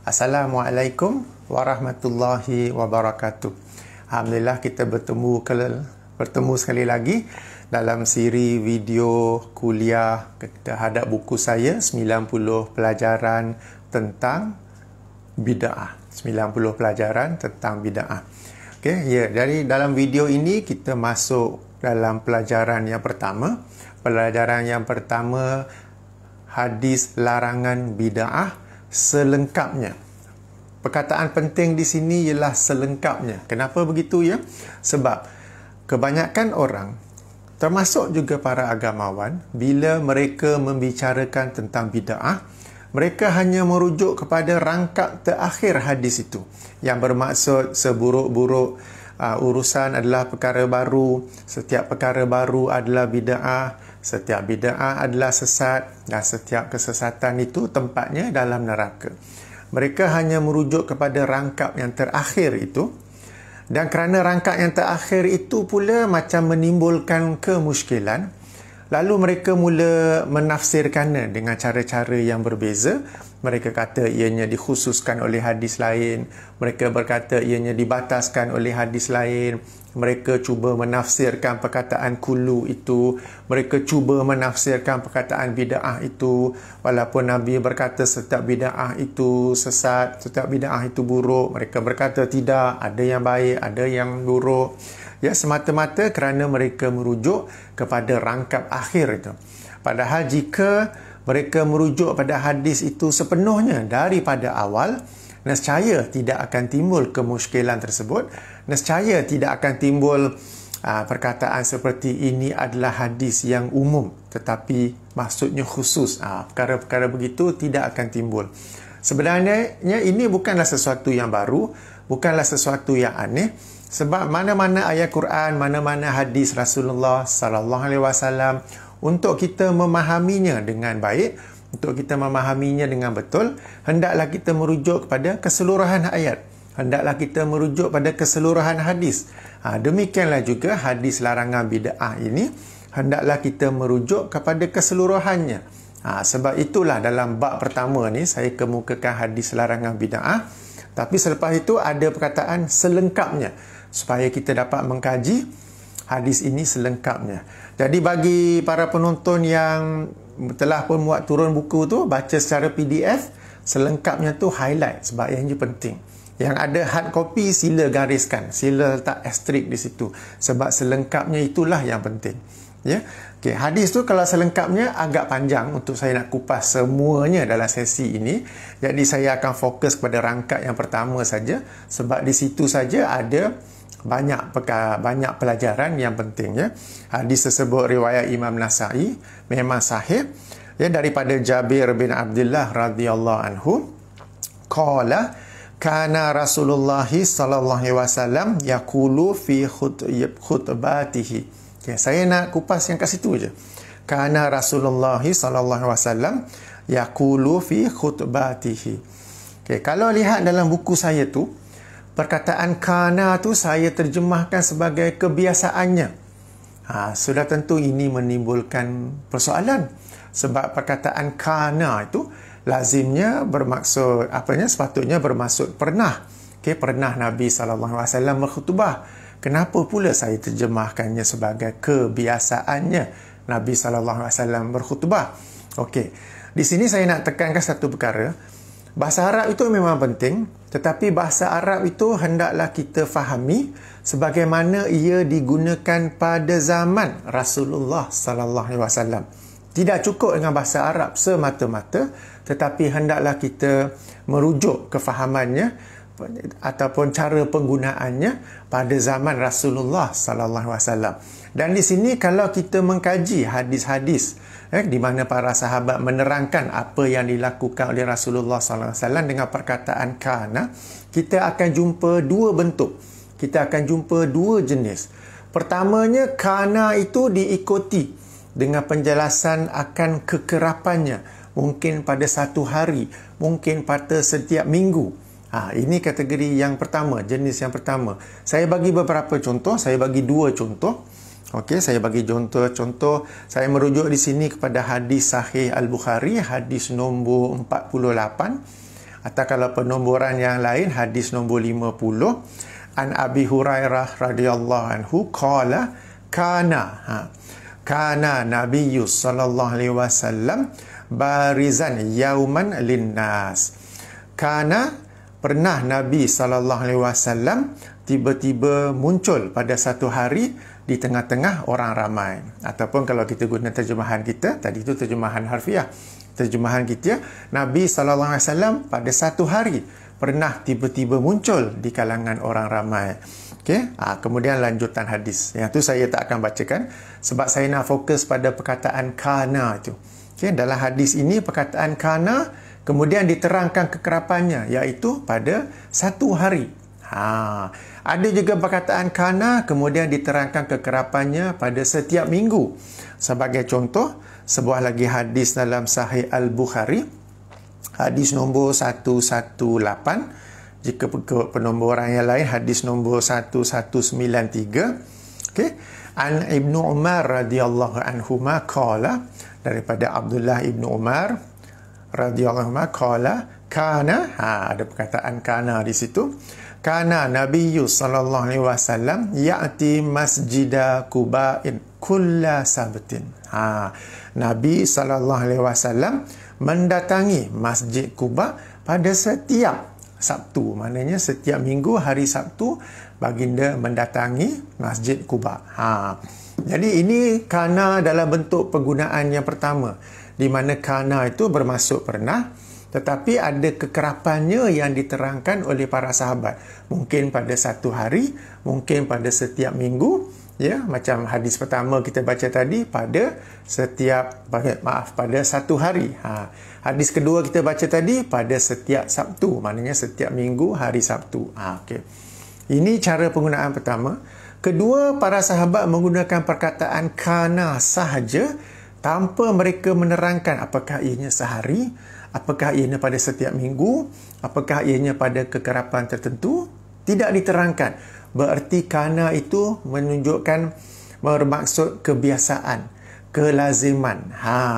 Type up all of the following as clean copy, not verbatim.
Assalamualaikum warahmatullahi wabarakatuh. Alhamdulillah kita bertemu sekali lagi dalam siri video kuliah terhadap buku saya 90 pelajaran tentang bid'ah. 90 pelajaran tentang bid'ah. Okey, ya, dari dalam video ini kita masuk dalam pelajaran yang pertama. Pelajaran yang pertama, hadis larangan bid'ah selengkapnya. Perkataan penting di sini ialah selengkapnya. Kenapa begitu ya? Sebab kebanyakan orang, termasuk juga para agamawan, bila mereka membicarakan tentang bid'ah, mereka hanya merujuk kepada rangkap terakhir hadis itu, yang bermaksud seburuk-buruk urusan adalah perkara baru, setiap perkara baru adalah bid'ah, setiap bid'ah adalah sesat, dan setiap kesesatan itu tempatnya dalam neraka. Mereka hanya merujuk kepada rangkap yang terakhir itu, dan kerana rangkap yang terakhir itu pula macam menimbulkan kemusykilan, lalu mereka mula menafsirkannya dengan cara-cara yang berbeza. Mereka kata ianya dikhususkan oleh hadis lain, mereka berkata ianya dibataskan oleh hadis lain, mereka cuba menafsirkan perkataan kullu itu, mereka cuba menafsirkan perkataan bid'ah itu, walaupun Nabi berkata setiap bid'ah itu sesat, setiap bid'ah itu buruk, mereka berkata tidak, ada yang baik, ada yang buruk. Ya, semata-mata kerana mereka merujuk kepada rangkap akhir itu. Padahal jika mereka merujuk pada hadis itu sepenuhnya daripada awal, nescaya tidak akan timbul kemusykilan tersebut. Nescaya tidak akan timbul perkataan seperti ini adalah hadis yang umum tetapi maksudnya khusus. Perkara-perkara begitu tidak akan timbul. Sebenarnya ini bukanlah sesuatu yang baru, bukanlah sesuatu yang aneh. Sebab mana-mana ayat Quran, mana-mana hadis Rasulullah sallallahu alaihi wasallam, untuk kita memahaminya dengan baik, untuk kita memahaminya dengan betul, hendaklah kita merujuk kepada keseluruhan ayat. Hendaklah kita merujuk pada keseluruhan hadis. Demikianlah juga hadis larangan bid'ah ini, hendaklah kita merujuk kepada keseluruhannya. Sebab itulah dalam bab pertama ni saya kemukakan hadis larangan bid'ah. Tapi selepas itu ada perkataan selengkapnya, supaya kita dapat mengkaji hadis ini selengkapnya. Jadi bagi para penonton yang telah pun muat turun buku tu, baca secara PDF, selengkapnya tu highlight sebab yang ini penting. Yang ada hard copy sila gariskan, sila letak asterisk di situ sebab selengkapnya itulah yang penting. Ya. Okey, hadis tu kalau selengkapnya agak panjang untuk saya nak kupas semuanya dalam sesi ini. Jadi saya akan fokus kepada rangkap yang pertama saja sebab di situ saja ada banyak pelajaran yang penting ya. Hadis tersebut riwayat Imam Nasa'i, memang sahih ya, daripada Jabir bin Abdullah radhiyallahu anhu, qala kana Rasulullah sallallahu alaihi wasallam yaqulu fi khutbatihi. Okay, saya nak kupas yang kat situ je. Kana Rasulullah sallallahu alaihi wasallam yaqulu fi khutbatihi. Okay, kalau lihat dalam buku saya tu, perkataan kana tu saya terjemahkan sebagai kebiasaannya. Sudah tentu ini menimbulkan persoalan. Sebab perkataan kana itu lazimnya bermaksud, sepatutnya bermaksud pernah. Okay, pernah Nabi SAW berkhutbah. Kenapa pula saya terjemahkannya sebagai kebiasaannya Nabi SAW berkhutbah? Okey, di sini saya nak tekankan satu perkara. Bahasa Arab itu memang penting, tetapi bahasa Arab itu hendaklah kita fahami sebagaimana ia digunakan pada zaman Rasulullah sallallahu alaihi wasallam. Tidak cukup dengan bahasa Arab semata-mata, tetapi hendaklah kita merujuk kefahamannya ataupun cara penggunaannya pada zaman Rasulullah sallallahu alaihi wasallam. Dan di sini kalau kita mengkaji hadis-hadis di mana para sahabat menerangkan apa yang dilakukan oleh Rasulullah sallallahu alaihi wasallam dengan perkataan kana, kita akan jumpa dua bentuk. Kita akan jumpa dua jenis. Pertamanya, kana itu diikuti dengan penjelasan akan kekerapannya. Mungkin pada satu hari, mungkin pada setiap minggu. Ini kategori yang pertama, jenis yang pertama. Saya bagi beberapa contoh, saya bagi dua contoh. Okey, saya bagi contoh. Saya merujuk di sini kepada hadis Sahih Al-Bukhari, hadis nombor 48. Atau kalau penomboran yang lain, hadis nombor 50. An Abi Hurairah radhiyallahu anhu qala kana Nabiyyu sallallahu alaihi wasallam barizan yauman linnas. Kana, pernah Nabi sallallahu alaihi wasallam tiba-tiba muncul pada satu hari di tengah-tengah orang ramai. Ataupun kalau kita guna terjemahan kita, tadi itu terjemahan harfiah. Terjemahan kita, Nabi sallallahu alaihi wasallam pada satu hari pernah tiba-tiba muncul di kalangan orang ramai. Okey, kemudian lanjutan hadis. Yang tu saya tak akan bacakan sebab saya nak fokus pada perkataan kana itu. Okey, dalam hadis ini perkataan kana kemudian diterangkan kekerapannya, iaitu pada satu hari. Ada juga perkataan kana kemudian diterangkan kekerapannya pada setiap minggu. Sebagai contoh, sebuah lagi hadis dalam Sahih Al-Bukhari, hadis nombor 118. Jika penomboran yang lain, hadis nombor 1193. Okey, An Ibnu Umar radhiyallahu anhuma qala, daripada Abdullah Ibnu Umar radhiyallahu anhu qala kana, ada perkataan kana di situ. Kana Nabiyyu sallallahu alaihi wasallam ya'ti masjida Quba'in kulla sabtin. Nabi sallallahu alaihi wasallam mendatangi Masjid Quba pada setiap Sabtu. Maknanya setiap minggu hari Sabtu baginda mendatangi Masjid Quba. Jadi ini kana dalam bentuk penggunaan yang pertama, di mana kana itu bermaksud pernah, tetapi ada kekerapannya yang diterangkan oleh para sahabat. Mungkin pada satu hari, mungkin pada setiap minggu, ya, macam hadis pertama kita baca tadi, pada satu hari. Hadis kedua kita baca tadi pada setiap Sabtu, maknanya setiap minggu hari Sabtu. Okey. Ini cara penggunaan pertama. Kedua, para sahabat menggunakan perkataan kana sahaja tanpa mereka menerangkan apakah ianya sehari, apakah ianya pada setiap minggu, apakah ianya pada kekerapan tertentu. Tidak diterangkan. Bererti kana itu menunjukkan, bermaksud kebiasaan, kelaziman.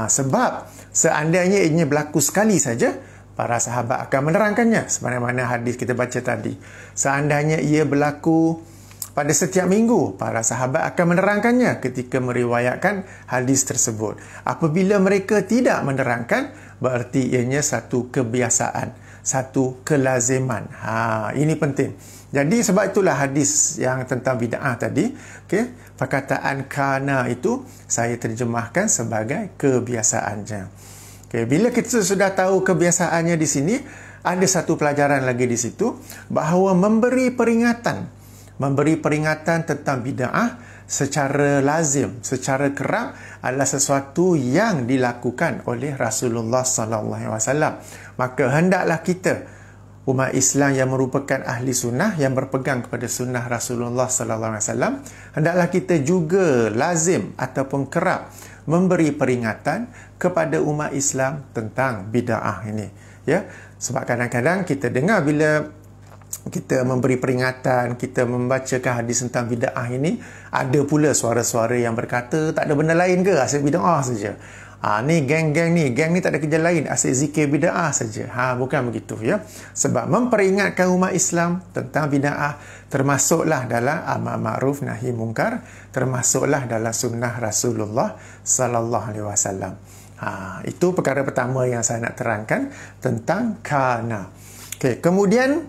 Sebab seandainya ianya berlaku sekali saja, para sahabat akan menerangkannya. Sebagaimana hadis kita baca tadi. Seandainya ia berlaku pada setiap minggu, para sahabat akan menerangkannya ketika meriwayatkan hadis tersebut. Apabila mereka tidak menerangkan, berarti ianya satu kebiasaan, satu kelaziman. Ini penting. Jadi sebab itulah hadis yang tentang bid'ah tadi, perkataan kana itu saya terjemahkan sebagai kebiasaannya. Bila kita sudah tahu kebiasaannya di sini, ada satu pelajaran lagi di situ, bahawa memberi peringatan tentang bid'ah secara lazim, secara kerap adalah sesuatu yang dilakukan oleh Rasulullah sallallahu alaihi wasallam. Maka hendaklah kita, umat Islam yang merupakan ahli sunnah, yang berpegang kepada sunnah Rasulullah sallallahu alaihi wasallam, hendaklah kita juga lazim ataupun kerap memberi peringatan kepada umat Islam tentang bid'ah ini. Ya, sebab kadang-kadang kita dengar bila kita memberi peringatan, kita membacakan hadis tentang bid'ah ini, ada pula suara-suara yang berkata, tak ada benda lain ke? Asyik bid'ah saja. Ni geng ni tak ada kerja lain, asyik zikir bid'ah saja. Bukan begitu, ya. Sebab memperingatkan umat Islam tentang bid'ah termasuklah dalam amar ma'ruf nahi mungkar, termasuklah dalam sunnah Rasulullah sallallahu alaihi wasallam. Itu perkara pertama yang saya nak terangkan tentang kana. Kemudian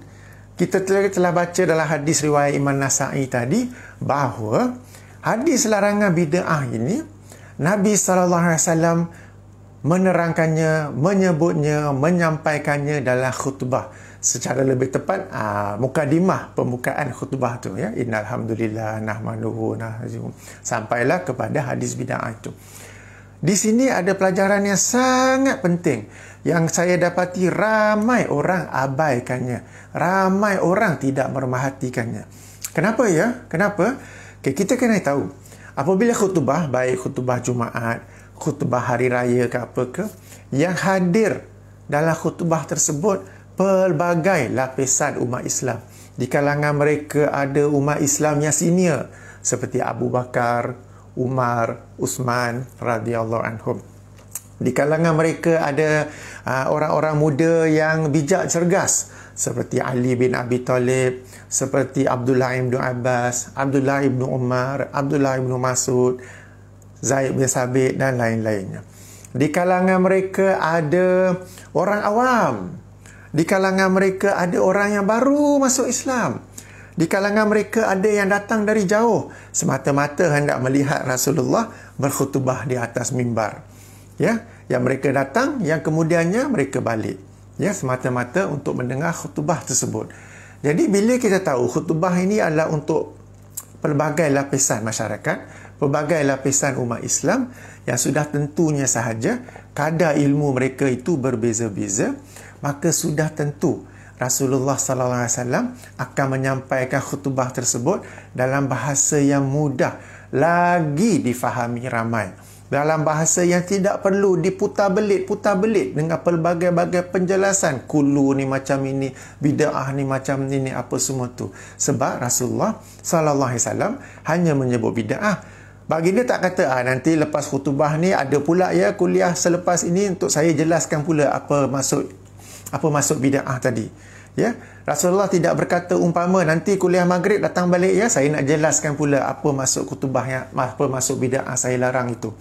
kita telah baca dalam hadis riwayat Imam Nasa'i tadi bahawa hadis larangan bid'ah ini Nabi SAW menerangkannya, menyebutnya, menyampaikannya dalam khutbah. Secara lebih tepat, mukadimah, pembukaan khutbah tu, ya. Innal hamdulillah nahmaduhu nahmaduhu, sampailah kepada hadis bid'ah itu. Di sini ada pelajaran yang sangat penting yang saya dapati ramai orang abaikannya, ramai orang tidak memerhatikannya. Kenapa, ya? Kenapa? Kita kena tahu, apabila khutbah, baik khutbah Jumaat, khutbah hari raya ke apa ke, yang hadir dalam khutbah tersebut pelbagai lapisan umat Islam. Di kalangan mereka ada umat Islam yang senior seperti Abu Bakar, Umar, Uthman radhiyallahu anhum. Di kalangan mereka ada orang-orang muda yang bijak cergas seperti Ali bin Abi Talib, seperti Abdullah bin Abbas, Abdullah bin Umar, Abdullah bin Mas'ud, Zaid bin Sabit dan lain-lainnya. Di kalangan mereka ada orang awam. Di kalangan mereka ada orang yang baru masuk Islam. Di kalangan mereka ada yang datang dari jauh semata-mata hendak melihat Rasulullah berkhutbah di atas mimbar. Ya, yang mereka datang, yang kemudiannya mereka balik. Ya, semata-mata untuk mendengar khutbah tersebut. Jadi bila kita tahu khutbah ini adalah untuk pelbagai lapisan masyarakat, pelbagai lapisan umat Islam, yang sudah tentunya sahaja kadar ilmu mereka itu berbeza-beza, maka sudah tentu Rasulullah sallallahu alaihi wasallam akan menyampaikan khutbah tersebut dalam bahasa yang mudah lagi difahami ramai, dalam bahasa yang tidak perlu diputar belit dengan pelbagai-bagai penjelasan. Kulu ni macam ini, bid'ah ni macam ini, apa semua tu. Sebab Rasulullah sallallahu alaihi wasallam hanya menyebut bid'ah. Baginda tak kata nanti lepas khutbah ni ada pula ya kuliah selepas ini untuk saya jelaskan pula apa maksud bid'ah tadi. Ya, Rasulullah tidak berkata umpama nanti kuliah maghrib datang balik ya saya nak jelaskan pula apa maksud khutbah yang apa maksud bid'ah saya larang itu.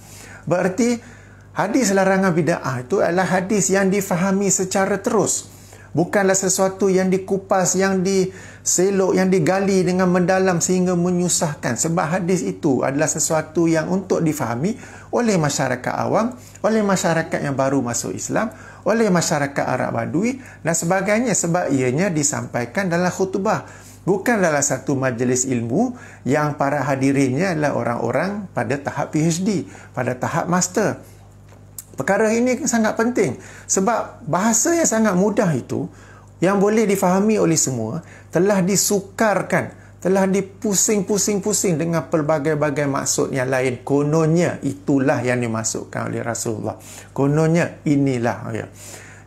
Berarti hadis larangan bid'ah itu adalah hadis yang difahami secara terus. Bukanlah sesuatu yang dikupas, yang diselok, yang digali dengan mendalam sehingga menyusahkan. Sebab hadis itu adalah sesuatu yang untuk difahami oleh masyarakat awam, oleh masyarakat yang baru masuk Islam, oleh masyarakat Arab Badui dan sebagainya. Sebab ianya disampaikan dalam khutbah. Bukan dalam satu majlis ilmu yang para hadirinnya adalah orang-orang pada tahap PhD, pada tahap master. Perkara ini sangat penting sebab bahasa yang sangat mudah itu yang boleh difahami oleh semua telah disukarkan, telah dipusing-pusing-pusing dengan pelbagai-bagai maksud yang lain. Kononnya itulah yang dimasukkan oleh Rasulullah. Kononnya inilah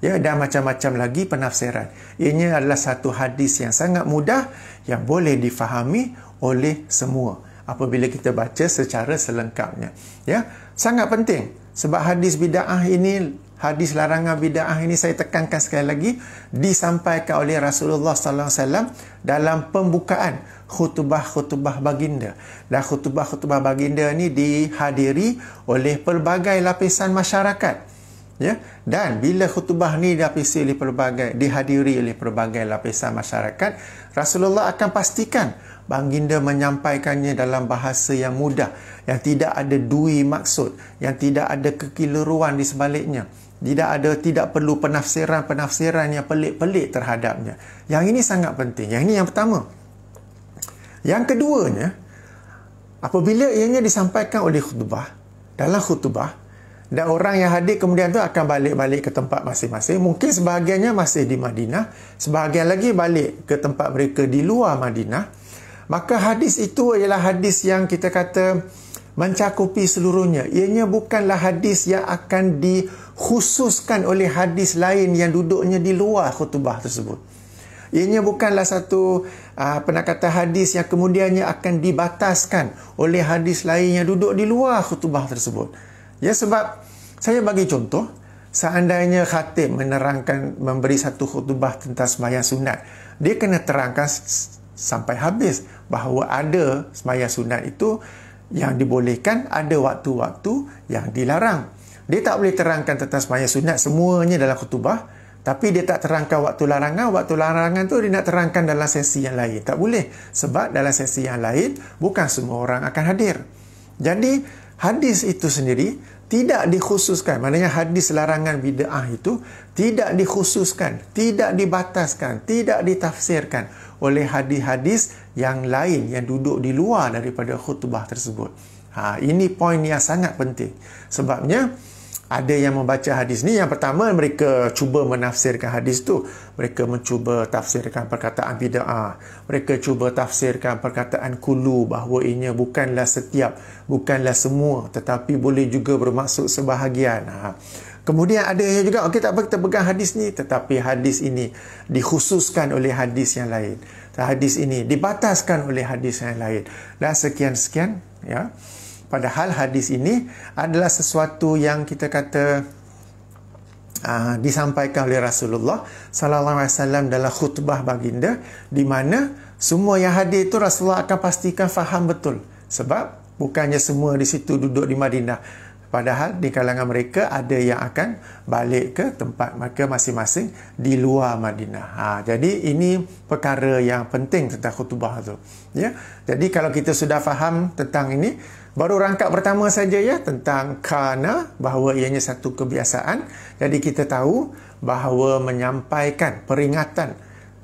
ya, dan macam-macam lagi penafsiran. Ianya adalah satu hadis yang sangat mudah yang boleh difahami oleh semua apabila kita baca secara selengkapnya. Ya, sangat penting. Sebab hadis bid'ah ini, hadis larangan bid'ah ini saya tekankan sekali lagi disampaikan oleh Rasulullah sallallahu alaihi wasallam dalam pembukaan khutbah-khutbah baginda. Dan khutbah-khutbah baginda ini dihadiri oleh pelbagai lapisan masyarakat. Ya, dan bila khutbah ni dihadiri oleh pelbagai lapisan masyarakat, Rasulullah akan pastikan baginda menyampaikannya dalam bahasa yang mudah, yang tidak ada dui maksud, yang tidak ada kekeliruan di sebaliknya, tidak perlu penafsiran yang pelik-pelik terhadapnya. Yang ini sangat penting. Yang ini yang pertama. Yang keduanya, apabila ianya disampaikan oleh dalam khutbah, dan orang yang hadir kemudian tu akan balik-balik ke tempat masing-masing. Mungkin sebahagiannya masih di Madinah, sebahagian lagi balik ke tempat mereka di luar Madinah. Maka hadis itu ialah hadis yang kita kata mencakupi seluruhnya. Ianya bukanlah hadis yang akan dikhususkan oleh hadis lain yang duduknya di luar khutbah tersebut. Ianya bukanlah satu penakatan hadis yang kemudiannya akan dibataskan oleh hadis lain yang duduk di luar khutbah tersebut. Ya, sebab saya bagi contoh, seandainya khatib memberi satu khutbah tentang sembahyang sunat, dia kena terangkan sampai habis bahawa ada sembahyang sunat itu yang dibolehkan, ada waktu-waktu yang dilarang. Dia tak boleh terangkan tentang sembahyang sunat semuanya dalam khutbah, tapi dia tak terangkan waktu larangan. Waktu larangan tu dia nak terangkan dalam sesi yang lain. Tak boleh. Sebab dalam sesi yang lain bukan semua orang akan hadir. Jadi hadis itu sendiri tidak dikhususkan. Maknanya hadis larangan bid'ah itu tidak dikhususkan, tidak dibataskan, tidak ditafsirkan oleh hadis-hadis yang lain yang duduk di luar daripada khutbah tersebut. Ini poin yang sangat penting. Sebabnya ada yang membaca hadis ni, yang pertama mereka cuba menafsirkan hadis tu. Mereka mencuba tafsirkan perkataan bid'ah. Mereka cuba tafsirkan perkataan kulu, bahawa ianya bukanlah setiap, bukanlah semua, tetapi boleh juga bermaksud sebahagian. Kemudian ada yang juga, okey tak apa kita pegang hadis ni, tetapi hadis ini dikhususkan oleh hadis yang lain. Hadis ini dibataskan oleh hadis yang lain. Dan sekian-sekian, ya. Padahal hadis ini adalah sesuatu yang kita kata disampaikan oleh Rasulullah sallallahu alaihi wasallam dalam khutbah baginda, di mana semua yang hadir itu Rasulullah akan pastikan faham betul. Sebab bukannya semua di situ duduk di Madinah. Padahal di kalangan mereka ada yang akan balik ke tempat mereka masing-masing di luar Madinah. Jadi ini perkara yang penting tentang khutbah tu. Ya. Jadi kalau kita sudah faham tentang ini, baru rangkap pertama saja ya tentang kana, bahawa ianya satu kebiasaan. Jadi kita tahu bahawa menyampaikan peringatan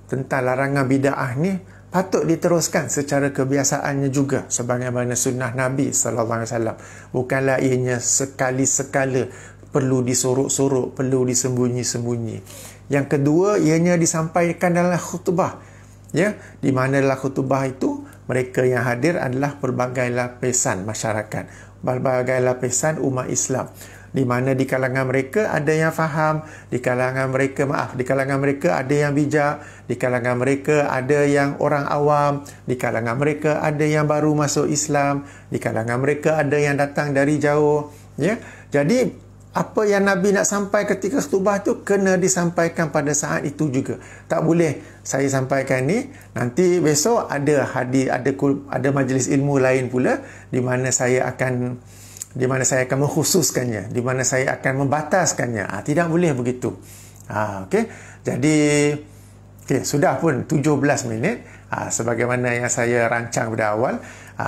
tentang larangan bid'ah ni patut diteruskan secara kebiasaannya juga sebagaimana sunnah Nabi sallallahu alaihi wasallam. Bukanlah ianya sekali-sekala perlu disorok-sorok, perlu disembunyi-sembunyi. Yang kedua, ianya disampaikan dalam khutbah. Ya, di mana dalam khutbah itu mereka yang hadir adalah pelbagai lapisan masyarakat, pelbagai lapisan umat Islam. Di mana di kalangan mereka ada yang faham, di kalangan mereka ada yang bijak, di kalangan mereka ada yang orang awam, di kalangan mereka ada yang baru masuk Islam, di kalangan mereka ada yang datang dari jauh, ya. Jadi apa yang Nabi nak sampai ketika khutbah tu kena disampaikan pada saat itu juga. Tak boleh saya sampaikan ni, nanti besok ada majlis ilmu lain pula di mana saya akan mengkhususkannya, di mana saya akan membataskannya. Tidak boleh begitu. Okey. Jadi sudah pun 17 minit. Sebagaimana yang saya rancang pada awal,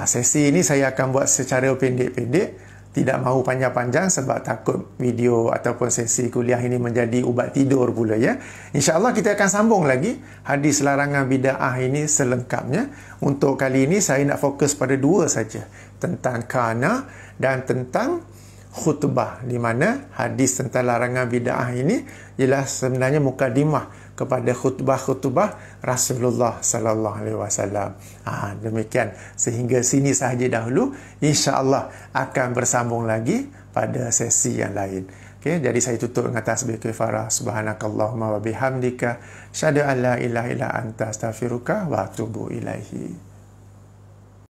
sesi ini saya akan buat secara pendek-pendek. Tidak mahu panjang-panjang sebab takut video ataupun sesi kuliah ini menjadi ubat tidur pula ya. InsyaAllah kita akan sambung lagi hadis larangan bid'ah ini selengkapnya. Untuk kali ini saya nak fokus pada dua saja, tentang kana dan tentang khutbah, di mana hadis tentang larangan bid'ah ini ialah sebenarnya mukadimah kepada khutbah-khutbah Rasulullah sallallahu alaihi wasallam. Demikian, sehingga sini sahaja dahulu. Insya-Allah akan bersambung lagi pada sesi yang lain. Jadi saya tutup dengan tasbih kifarah. Subhanakallahumma wa bihamdika, syada an la ilaha illa anta, astaghfiruka wa atubu ilaihi.